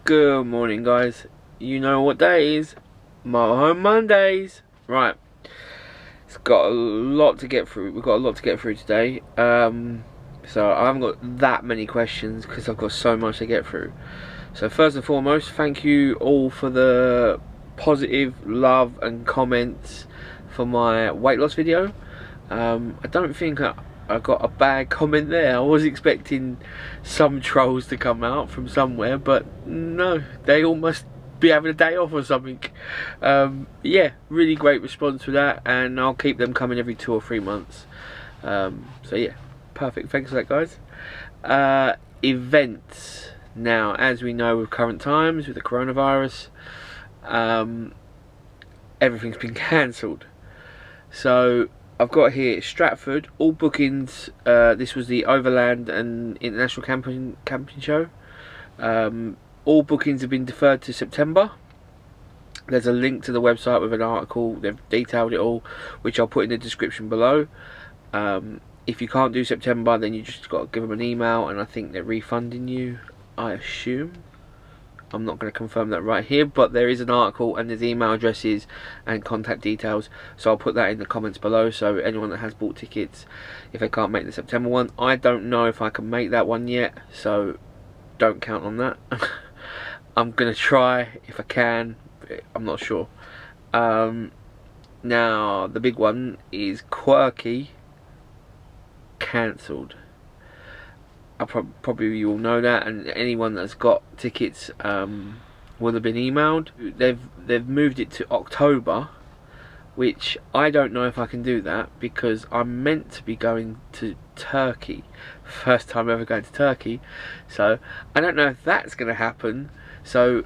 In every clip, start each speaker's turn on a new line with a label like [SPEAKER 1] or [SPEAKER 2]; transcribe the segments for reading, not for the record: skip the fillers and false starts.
[SPEAKER 1] Good morning, guys. You know what day it is? Motorhome Mondays. Right. It's got a lot to get through. We've got a lot to get through today. So I haven't got that many questions because I've got so much to get through. So first and foremost, thank you all for the positive love and comments for my weight loss video. I don't think I got a bad comment there. I was expecting some trolls to come out from somewhere, but no, they all must be having a day off or something. Yeah, really great response for that, and I'll keep them coming every 2 or 3 months. So yeah, perfect. Thanks for that, guys. Events. Now, as we know, with current times with the coronavirus, everything's been cancelled. So I've got here Stratford, all bookings. This was the Overland and International Camping Show. All bookings have been deferred to September. There's a link to the website with an article. They've detailed it all, which I'll put in the description below. If you can't do September, then you just got to give them an email, and I think they're refunding you, I assume. I'm not going to confirm that right here, but there is an article and there's email addresses and contact details, so I'll put that in the comments below. So anyone that has bought tickets, if they can't make the September one, I don't know if I can make that one yet, so don't count on that. I'm going to try if I can. I'm not sure. Now the big one is Quirky cancelled. Probably you all know that, and anyone that's got tickets will have been emailed. They've moved it to October, which I don't know if I can do that because I'm meant to be going to Turkey, first time ever going to Turkey, so I don't know if that's going to happen. So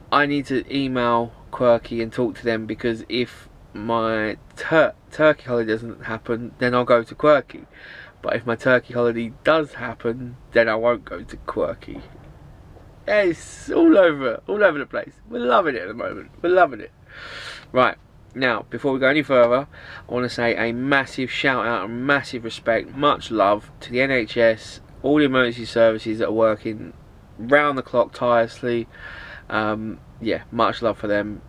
[SPEAKER 1] I need to email Quirky and talk to them, because if my Turkey holiday doesn't happen, then I'll go to Quirky. But if my Turkey holiday does happen, then I won't go to Quirky. Yeah, it's all over the place. We're loving it at the moment. We're loving it. Right, now, before we go any further, I want to say a massive shout out and massive respect, much love to the NHS, all the emergency services that are working round the clock tirelessly. Yeah, much love for them.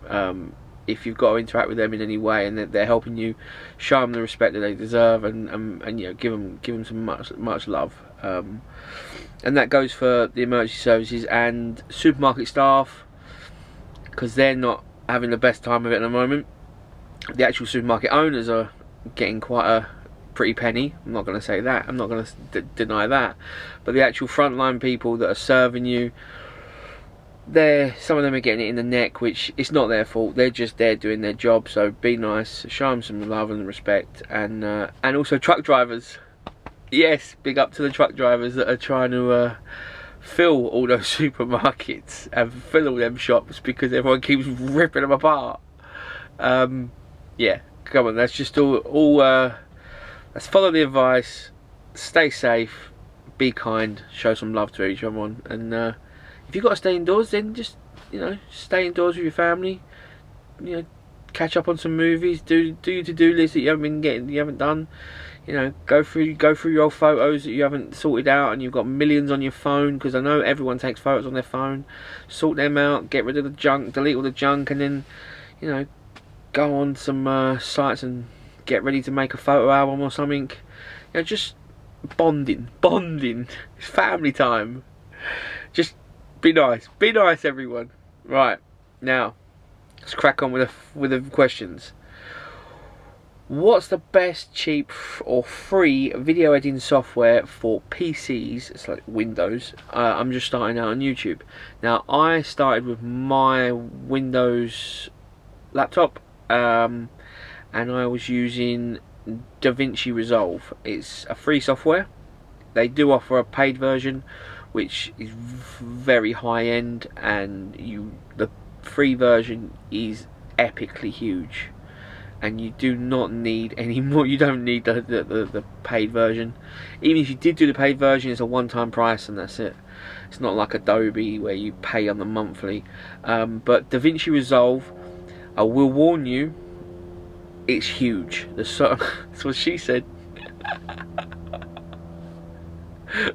[SPEAKER 1] If you've got to interact with them in any way and they're helping you, show them the respect that they deserve, and you know, give them some much love. And that goes for the emergency services and supermarket staff, because they're not having the best time of it at the moment. The actual supermarket owners are getting quite a pretty penny. I'm not going to say that. I'm not going to deny that. But the actual frontline people that are serving you, some of them are getting it in the neck, which it's not their fault. They're just there doing their job. So be nice, show them some love and respect, and also truck drivers. Yes, big up to the truck drivers that are trying to fill all those supermarkets and fill all them shops, because everyone keeps ripping them apart. Yeah, come on. That's just all. Let's follow the advice. Stay safe. Be kind. Show some love to each other, and. If you've got to stay indoors, then just, you know, stay indoors with your family. You know, catch up on some movies. Do your to-do list that you haven't done. You know, go through your old photos that you haven't sorted out, and you've got millions on your phone, because I know everyone takes photos on their phone. Sort them out. Get rid of the junk. Delete all the junk, and then, you know, go on some sites and get ready to make a photo album or something. You know, just bonding. It's family time. Just be nice everyone. Right, now let's crack on with the questions. What's the best cheap or free video editing software for PCs? It's like Windows. I'm just starting out on YouTube. Now, I started with my Windows laptop, and I was using DaVinci Resolve. It's a free software. They do offer a paid version, which is very high end, and the free version is epically huge, and you do not need any more. You don't need the paid version. Even if you did do the paid version, it's a one-time price and that's it. It's not like Adobe where you pay on the monthly. But DaVinci Resolve, I will warn you, it's huge. That's what she said.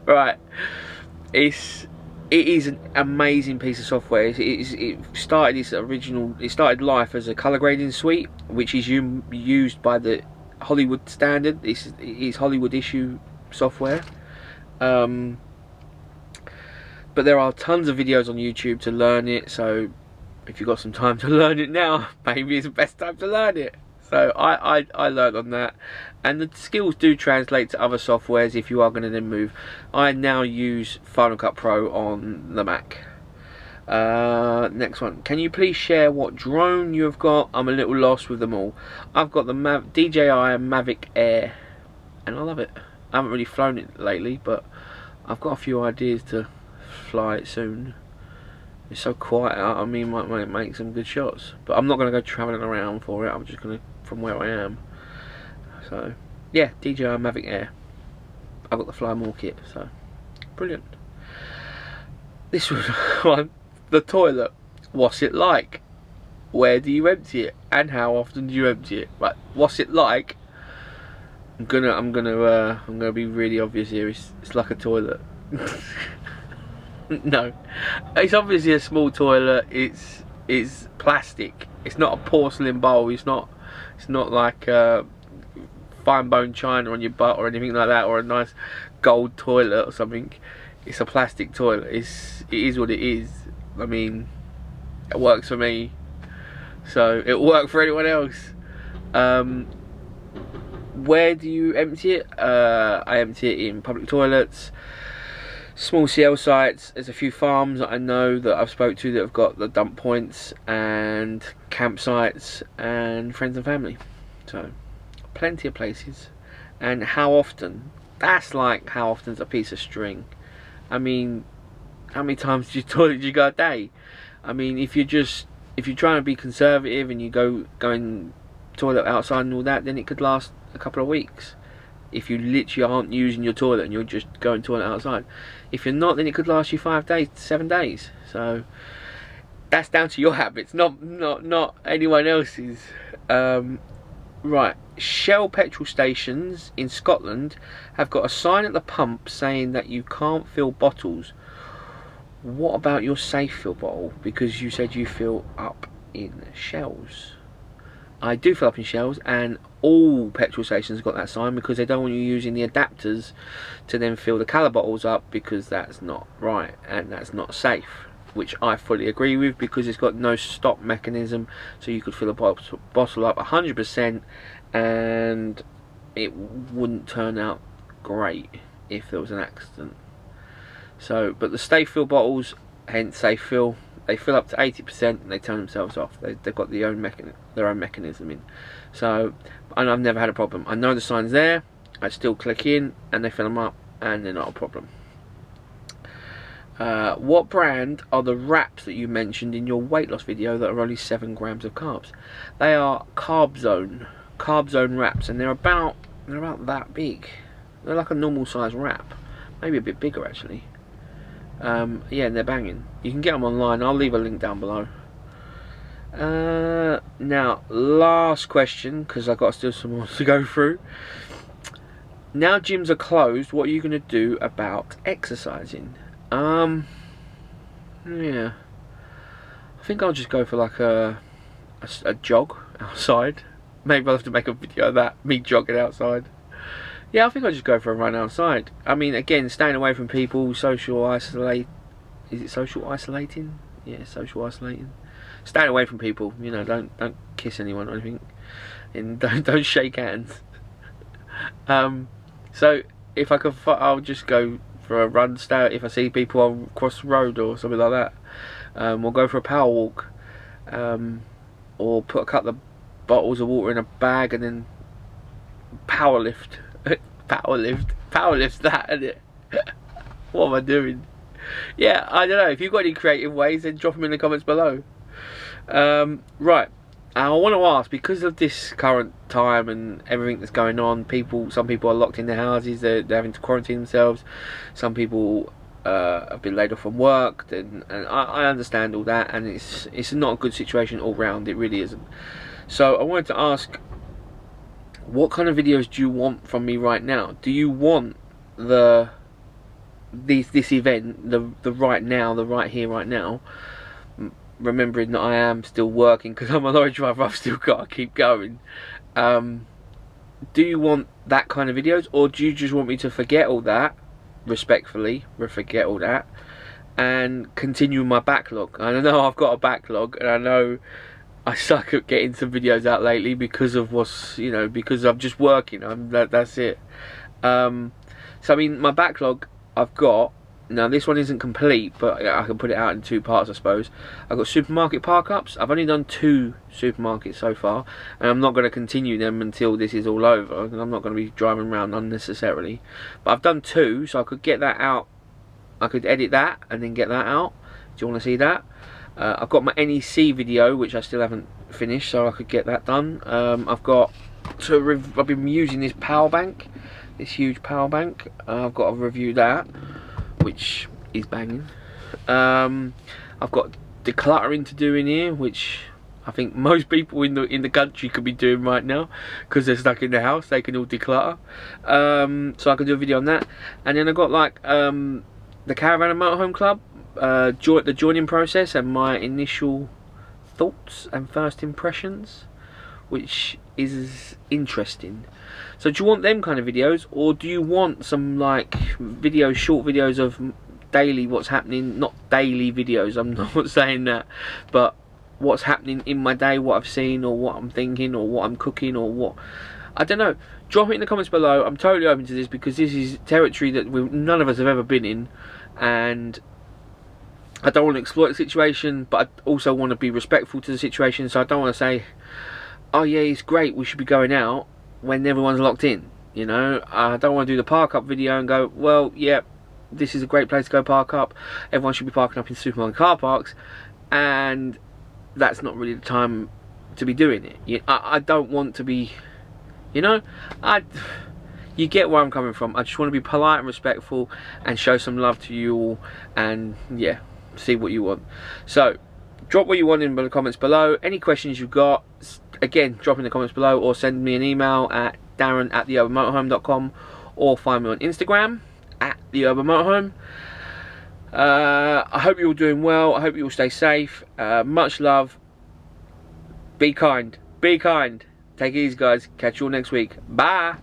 [SPEAKER 1] Right, it's it is an amazing piece of software. It started its original. It started life as a color grading suite, which is used by the Hollywood standard. It is Hollywood issue software. But there are tons of videos on YouTube to learn it. So if you've got some time to learn it now, maybe it's the best time to learn it. So I learned on that, and the skills do translate to other softwares if you are going to then move. I now use Final Cut Pro on the Mac. Next one. Can you please share what drone you have got? I'm a little lost with them all. I've got the DJI Mavic Air, and I love it. I haven't really flown it lately, but I've got a few ideas to fly it soon. It's so quiet out, I mean, might make some good shots. But I'm not going to go travelling around for it, I'm just going to, from where I am. So, yeah, DJI Mavic Air. I've got the Fly More kit, so, brilliant. This was one, the toilet. What's it like? Where do you empty it? And how often do you empty it? Right, what's it like? I'm gonna be really obvious here, it's like a toilet. No, it's obviously a small toilet. It's plastic. It's not a porcelain bowl. It's not like fine bone china on your butt or anything like that, or a nice gold toilet or something. It's a plastic toilet. It is what it is. I mean, it works for me, so it'll work for anyone else. Where do you empty it? I empty it in public toilets, small CL sites. There's a few farms that I know that I've spoke to that have got the dump points, and campsites, and friends and family. So plenty of places. And how often? That's like how often's a piece of string. I mean, how many times do you go a day? I mean, if you're trying to be conservative and you going toilet outside and all that, then it could last a couple of weeks. If you literally aren't using your toilet and you're just going toilet outside. If you're not, then it could last you 5 days, 7 days. So that's down to your habits, not anyone else's. Right, Shell petrol stations in Scotland have got a sign at the pump saying that you can't fill bottles. What about your safe fill bottle? Because you said you fill up in shells. I do fill up in shells, and all petrol stations have got that sign because they don't want you using the adapters to then fill the colour bottles up, because that's not right and that's not safe, which I fully agree with, because it's got no stop mechanism, so you could fill a bottle up 100% and it wouldn't turn out great if there was an accident. So, but the safe fill bottles, hence safe fill, they fill up to 80% and they turn themselves off. They've got their own mechanism in. So, and I've never had a problem. I know the sign's there, I still click in and they fill them up and they're not a problem. What brand are the wraps that you mentioned in your weight loss video that are only 7 grams of carbs? They are Carb Zone wraps, and they're about that big. They're like a normal size wrap, maybe a bit bigger actually. Yeah, and they're banging. You can get them online. I'll leave a link down below. Now, last question, because I've got still some more to go through. Now gyms are closed, what are you going to do about exercising? Yeah, I think I'll just go for like a jog outside. Maybe I'll have to make a video of that, me jogging outside. Yeah, I think I'll just go for a run outside. I mean, again, staying away from people, social isolate. Is it social isolating? Yeah, social isolating. Staying away from people. You know, don't kiss anyone or anything, and don't shake hands. So if I could, I'll just go for a run. If I see people, I'll cross the road or something like that. Or go for a power walk, or put a couple of bottles of water in a bag and then power lift. Power lift's that, isn't it? What am I doing? Yeah, I don't know. If you've got any creative ways, then drop them in the comments below. Right, I want to ask, because of this current time and everything that's going on, some people are locked in their houses, they're having to quarantine themselves. Some people have been laid off from work, and I understand all that, and it's not a good situation all round. It really isn't. So I wanted to ask, what kind of videos do you want from me right now? Do you want the this event, the right now, the right here, right now, remembering that I am still working because I'm a lorry driver, I've still got to keep going. Do you want that kind of videos, or do you just want me to forget all that, respectfully, forget all that, and continue my backlog? And I know I've got a backlog, and I know I suck at getting some videos out lately because of what's, you know, because I'm just working. That's it. So I mean, my backlog I've got now. This one isn't complete, but I can put it out in 2 parts, I suppose. I've got supermarket park ups. I've only done 2 supermarkets so far, and I'm not going to continue them until this is all over. And I'm not going to be driving around unnecessarily. But I've done 2, so I could get that out. I could edit that and then get that out. Do you want to see that? I've got my NEC video, which I still haven't finished, so I could get that done. I've been using this power bank, this huge power bank. I've got to review that, which is banging. I've got decluttering to do in here, which I think most people in the country could be doing right now because they're stuck in the house. They can all declutter. So I can do a video on that. And then I've got like the Caravan and Motorhome Club, the joining process and my initial thoughts and first impressions, which is interesting. So do you want them kind of videos, or do you want some like videos, short videos of daily what's happening? Not daily videos, I'm not saying that, but what's happening in my day, what I've seen, or what I'm thinking, or what I'm cooking, or what, I don't know. Drop it in the comments below. I'm totally open to this because this is territory that none of us have ever been in, and I don't want to exploit the situation, but I also want to be respectful to the situation. So I don't want to say, oh yeah, it's great, we should be going out, when everyone's locked in. You know, I don't want to do the park up video and go, well, yeah, this is a great place to go park up, everyone should be parking up in supermarket car parks, and that's not really the time to be doing it. I don't want to be, you know, you get where I'm coming from. I just want to be polite and respectful and show some love to you all, and yeah, see what you want. So drop what you want in the comments below. Any questions you've got, again, drop in the comments below, or send me an email at darren@theurbanmotorhome.com, or find me on Instagram at theurbanmotorhome. I hope you're all doing well. I hope you all stay safe. Much love. Be kind. Be kind. Take it easy, guys. Catch you all next week. Bye.